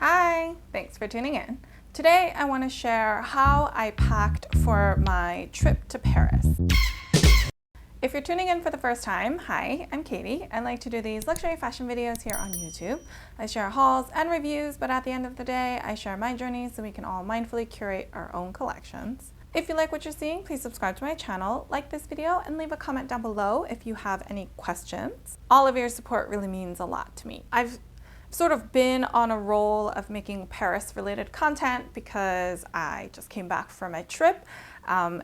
Hi, thanks for tuning in. Today I want to share how I packed for my trip to Paris. If you're tuning in for the first time, hi, I'm Katie. I like to do these luxury fashion videos here on YouTube. I share hauls and reviews, but at the end of the day, I share my journey so we can all mindfully curate our own collections. If you like what you're seeing, please subscribe to my channel, like this video, and leave a comment down below if you have any questions. All of your support really means a lot to me. I've sort of been on a roll of making Paris related content because I just came back from a trip.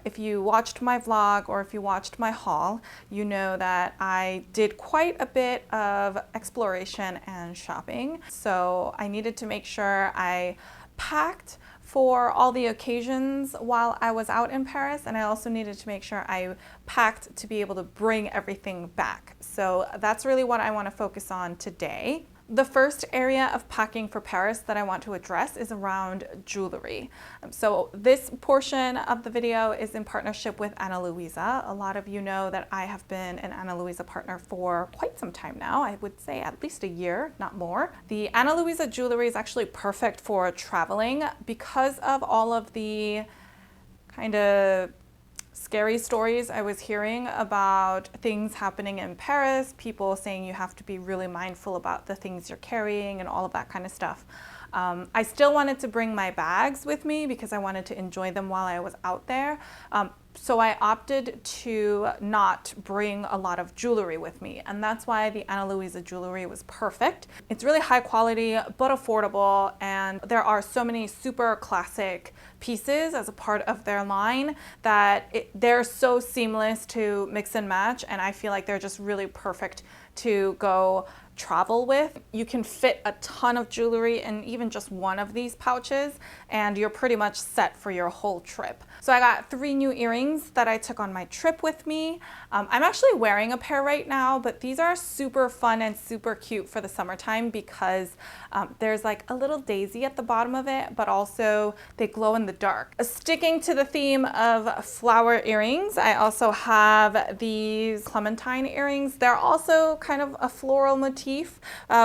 If you watched my vlog or if you watched my haul, you know that I did quite a bit of exploration and shopping. So I needed to make sure I packed for all the occasions while I was out in Paris, and I also needed to make sure I packed to be able to bring everything back. So that's really what I want to focus on today. The first area of packing for Paris that I want to address is around jewelry. So this portion of the video is in partnership with Ana Luisa. A lot of you know that I have been an Ana Luisa partner for quite some time now. I would say at least a year, not more. The Ana Luisa jewelry is actually perfect for traveling because of all of the kind of scary stories I was hearing about things happening in Paris, people saying you have to be really mindful about the things you're carrying and all of that kind of stuff. I still wanted to bring my bags with me because I wanted to enjoy them while I was out there. So I opted to not bring a lot of jewelry with me, and that's why the Ana Luisa jewelry was perfect. It's really high quality but affordable, and there are so many super classic pieces as a part of their line that they're so seamless to mix and match, and I feel like they're just really perfect to go travel with. You can fit a ton of jewelry in even just one of these pouches, and you're pretty much set for your whole trip. So I got 3 new earrings that I took on my trip with me. I'm actually wearing a pair right now, but these are super fun and super cute for the summertime because there's like a little daisy at the bottom of it, but also they glow in the dark. Sticking to the theme of flower earrings, I also have these Clementine earrings. They're also kind of a floral motif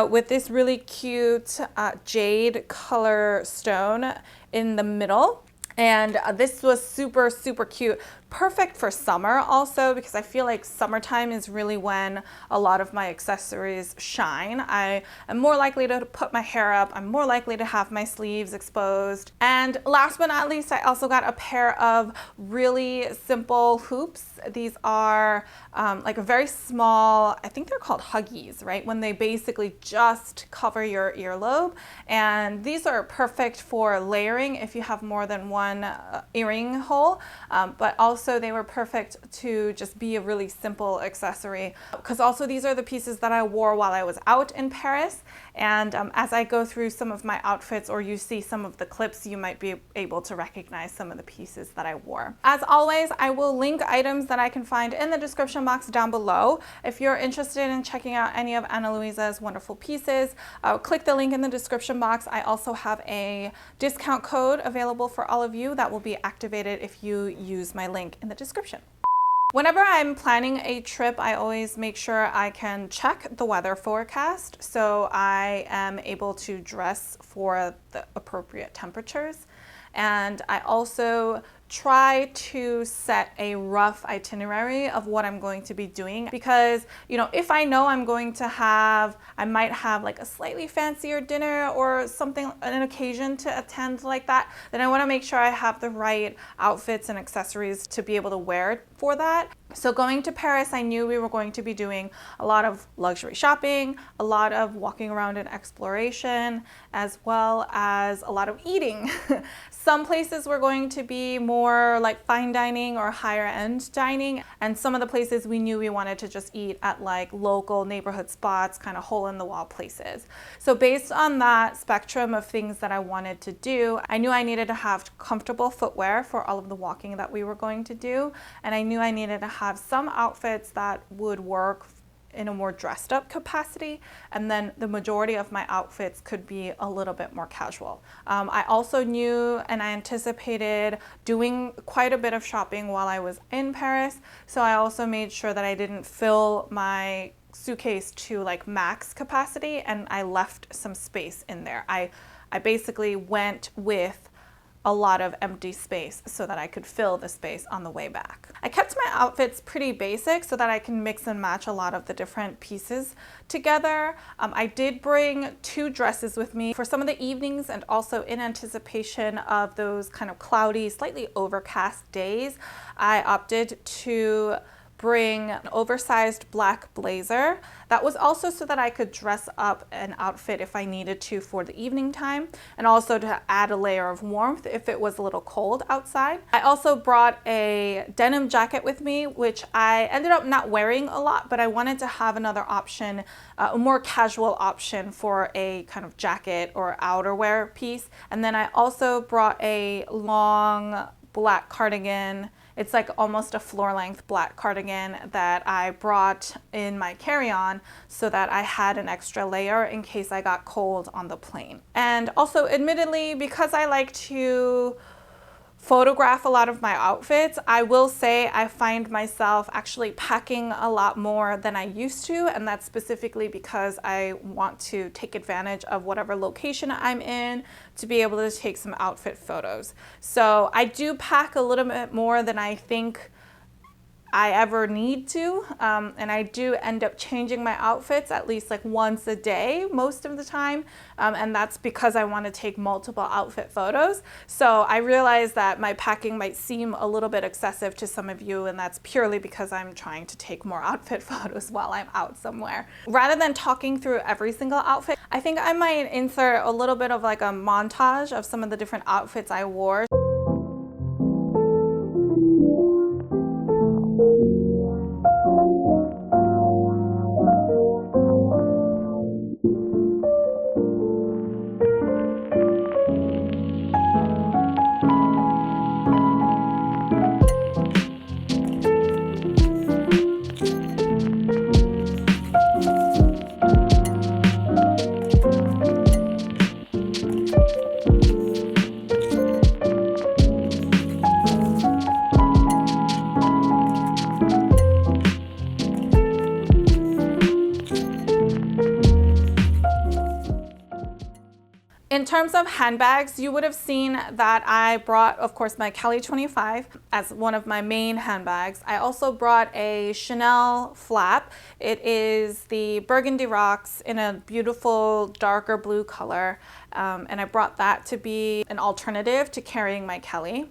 with this really cute jade color stone in the middle. And this was super, super cute. Perfect for summer also, because I feel like summertime is really when a lot of my accessories shine. I am more likely to put my hair up. I'm more likely to have my sleeves exposed. And last but not least, I also got a pair of really simple hoops. These are like a very small, I think they're called Huggies, right? When they basically just cover your earlobe. And these are perfect for layering if you have more than one earring hole, but also they were perfect to just be a really simple accessory, because also these are the pieces that I wore while I was out in Paris. And as I go through some of my outfits, or you see some of the clips, you might be able to recognize some of the pieces that I wore. As always, I will link items that I can find in the description box down below. If you're interested in checking out any of Ana Luisa's wonderful pieces, click the link in the description box. I also have a discount code available for all of you that will be activated if you use my link in the description. Whenever I'm planning a trip, I always make sure I can check the weather forecast so I am able to dress for the appropriate temperatures. And I also try to set a rough itinerary of what I'm going to be doing, because, you know, if I know I'm going to have, I might have like a slightly fancier dinner or something, an occasion to attend like that, then I want to make sure I have the right outfits and accessories to be able to wear for that. So going to Paris, I knew we were going to be doing a lot of luxury shopping, a lot of walking around and exploration, as well as a lot of eating. Some places were going to be more like fine dining or higher end dining, and some of the places we knew we wanted to just eat at like local neighborhood spots, kind of hole in the wall places. So based on that spectrum of things that I wanted to do, I knew I needed to have comfortable footwear for all of the walking that we were going to do, and I knew I needed to have some outfits that would work in a more dressed up capacity, and then the majority of my outfits could be a little bit more casual. I also knew and I anticipated doing quite a bit of shopping while I was in Paris, so I also made sure that I didn't fill my suitcase to like max capacity, and I left some space in there. I basically went with a lot of empty space so that I could fill the space on the way back. I kept my outfits pretty basic so that I can mix and match a lot of the different pieces together. I did bring 2 dresses with me for some of the evenings, and also in anticipation of those kind of cloudy, slightly overcast days, I opted to bring an oversized black blazer. That was also so that I could dress up an outfit if I needed to for the evening time, and also to add a layer of warmth if it was a little cold outside. I also brought a denim jacket with me, which I ended up not wearing a lot, but I wanted to have another option, a more casual option for a kind of jacket or outerwear piece. And then I also brought a long black cardigan. It's like almost a floor-length black cardigan that I brought in my carry-on so that I had an extra layer in case I got cold on the plane. And also, admittedly, because I like to photograph a lot of my outfits, I will say I find myself actually packing a lot more than I used to, and that's specifically because I want to take advantage of whatever location I'm in to be able to take some outfit photos. So I do pack a little bit more than I think I ever need to, and I do end up changing my outfits at least like once a day most of the time, and that's because I want to take multiple outfit photos. So I realize that my packing might seem a little bit excessive to some of you, and that's purely because I'm trying to take more outfit photos while I'm out somewhere. Rather than talking through every single outfit, I think I might insert a little bit of like a montage of some of the different outfits I wore. In terms of handbags, you would have seen that I brought, of course, my Kelly 25 as one of my main handbags. I also brought a Chanel flap. It is the Burgundy Rocks in a beautiful darker blue color, and I brought that to be an alternative to carrying my Kelly.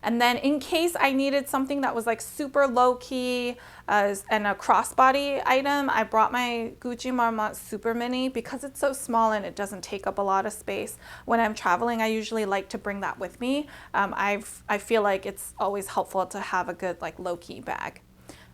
And then in case I needed something that was like super low-key and a crossbody item, I brought my Gucci Marmont Super Mini because it's so small and it doesn't take up a lot of space. When I'm traveling, I usually like to bring that with me. I feel like it's always helpful to have a good like low-key bag.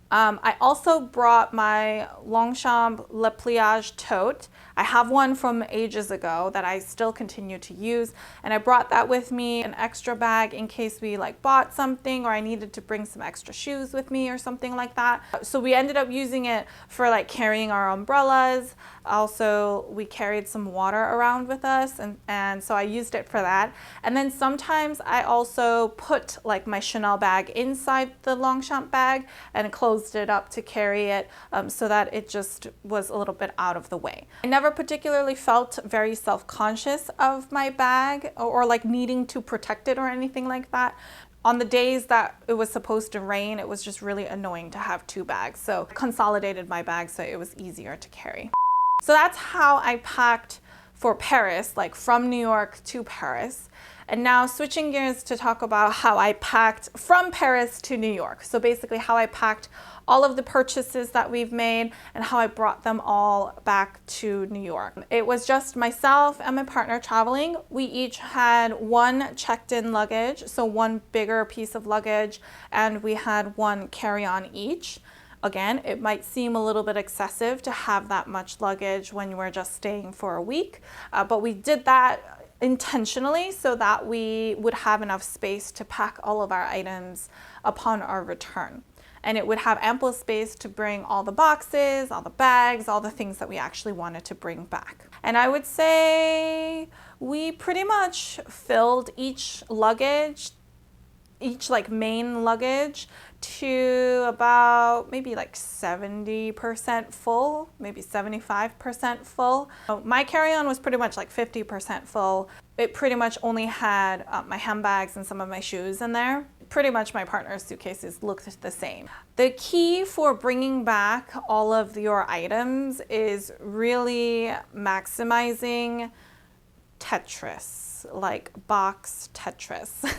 I also brought my Longchamp Le Pliage tote. I have one from ages ago that I still continue to use, and I brought that with me, an extra bag in case we like bought something or I needed to bring some extra shoes with me or something like that. So we ended up using it for like carrying our umbrellas. Also, we carried some water around with us, and so I used it for that. And then sometimes I also put like my Chanel bag inside the Longchamp bag and closed it up to carry it so that it just was a little bit out of the way. I never particularly felt very self-conscious of my bag or like needing to protect it or anything like that. On the days that it was supposed to rain, it was just really annoying to have 2 bags. So I consolidated my bag so it was easier to carry. So that's how I packed for Paris, like from New York to Paris. And now switching gears to talk about how I packed from Paris to New York. So basically how I packed all of the purchases that we've made and how I brought them all back to New York. It was just myself and my partner traveling. We each had 1 checked-in luggage, so 1 bigger piece of luggage, and we had 1 carry-on each. Again, it might seem a little bit excessive to have that much luggage when you were just staying for a week, but we did that intentionally so that we would have enough space to pack all of our items upon our return. And it would have ample space to bring all the boxes, all the bags, all the things that we actually wanted to bring back. And I would say we pretty much filled each luggage, each like main luggage, to about maybe like 70% full, maybe 75% full. My carry-on was pretty much like 50% full. It pretty much only had my handbags and some of my shoes in there. Pretty much my partner's suitcases looked the same. The key for bringing back all of your items is really maximizing Tetris, like box Tetris.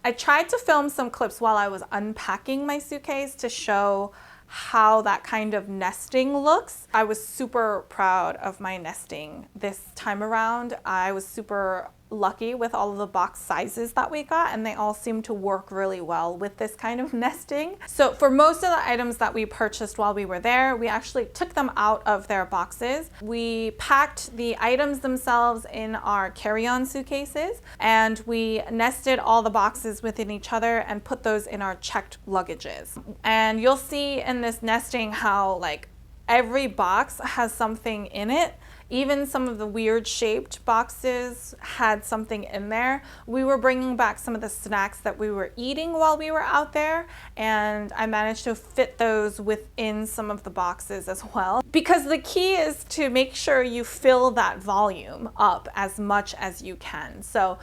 I tried to film some clips while I was unpacking my suitcase to show how that kind of nesting looks. I was super proud of my nesting this time around. I was super lucky with all of the box sizes that we got, and they all seem to work really well with this kind of nesting. So for most of the items that we purchased while we were there, we actually took them out of their boxes. We packed the items themselves in our carry-on suitcases, and we nested all the boxes within each other and put those in our checked luggages. And you'll see in this nesting how like every box has something in it. Even some of the weird shaped boxes had something in there. We were bringing back some of the snacks that we were eating while we were out there, and I managed to fit those within some of the boxes as well. Because the key is to make sure you fill that volume up as much as you can. So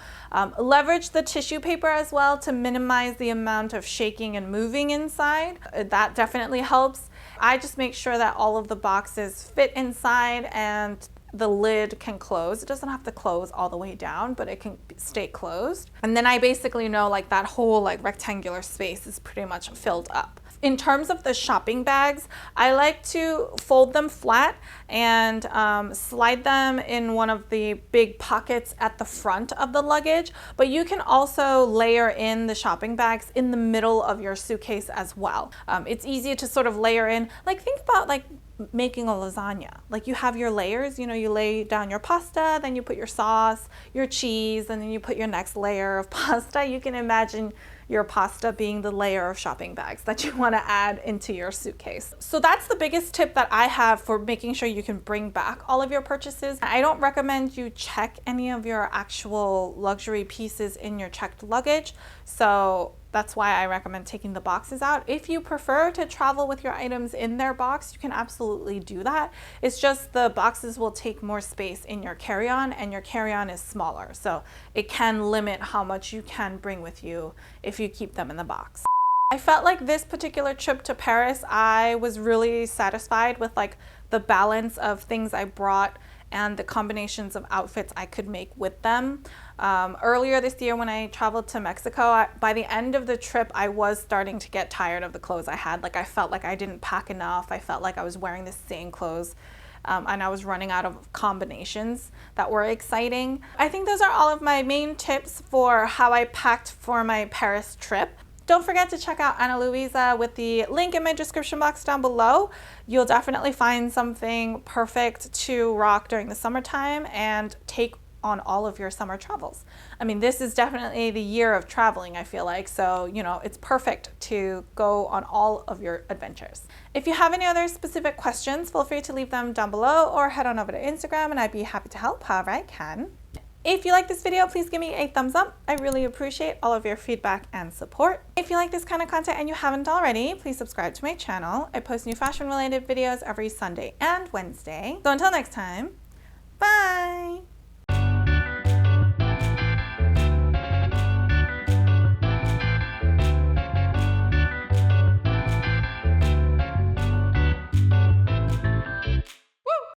leverage the tissue paper as well to minimize the amount of shaking and moving inside. That definitely helps. I just make sure that all of the boxes fit inside and the lid can close. It doesn't have to close all the way down, but it can stay closed. And then I basically know like that whole like rectangular space is pretty much filled up. In terms of the shopping bags, I like to fold them flat and slide them in one of the big pockets at the front of the luggage, but you can also layer in the shopping bags in the middle of your suitcase as well. It's easy to sort of layer in, like think about like making a lasagna. Like you have your layers, you know, you lay down your pasta, then you put your sauce, your cheese, and then you put your next layer of pasta. You can imagine your pasta being the layer of shopping bags that you want to add into your suitcase. So that's the biggest tip that I have for making sure you can bring back all of your purchases. I don't recommend you check any of your actual luxury pieces in your checked luggage. So that's why I recommend taking the boxes out. If you prefer to travel with your items in their box, you can absolutely do that. It's just the boxes will take more space in your carry-on, and your carry-on is smaller. So it can limit how much you can bring with you if you keep them in the box. I felt like this particular trip to Paris, I was really satisfied with like the balance of things I brought and the combinations of outfits I could make with them. Earlier this year when I traveled to Mexico, by the end of the trip, I was starting to get tired of the clothes I had. Like I felt like I didn't pack enough. I felt like I was wearing the same clothes and I was running out of combinations that were exciting. I think those are all of my main tips for how I packed for my Paris trip. Don't forget to check out Ana Luisa with the link in my description box down below. You'll definitely find something perfect to rock during the summertime and take on all of your summer travels. I mean, this is definitely the year of traveling, I feel like. So, you know, it's perfect to go on all of your adventures. If you have any other specific questions, feel free to leave them down below or head on over to Instagram and I'd be happy to help however I can. If you like this video, please give me a thumbs up. I really appreciate all of your feedback and support. If you like this kind of content and you haven't already, please subscribe to my channel. I post new fashion related videos every Sunday and Wednesday. So until next time, bye!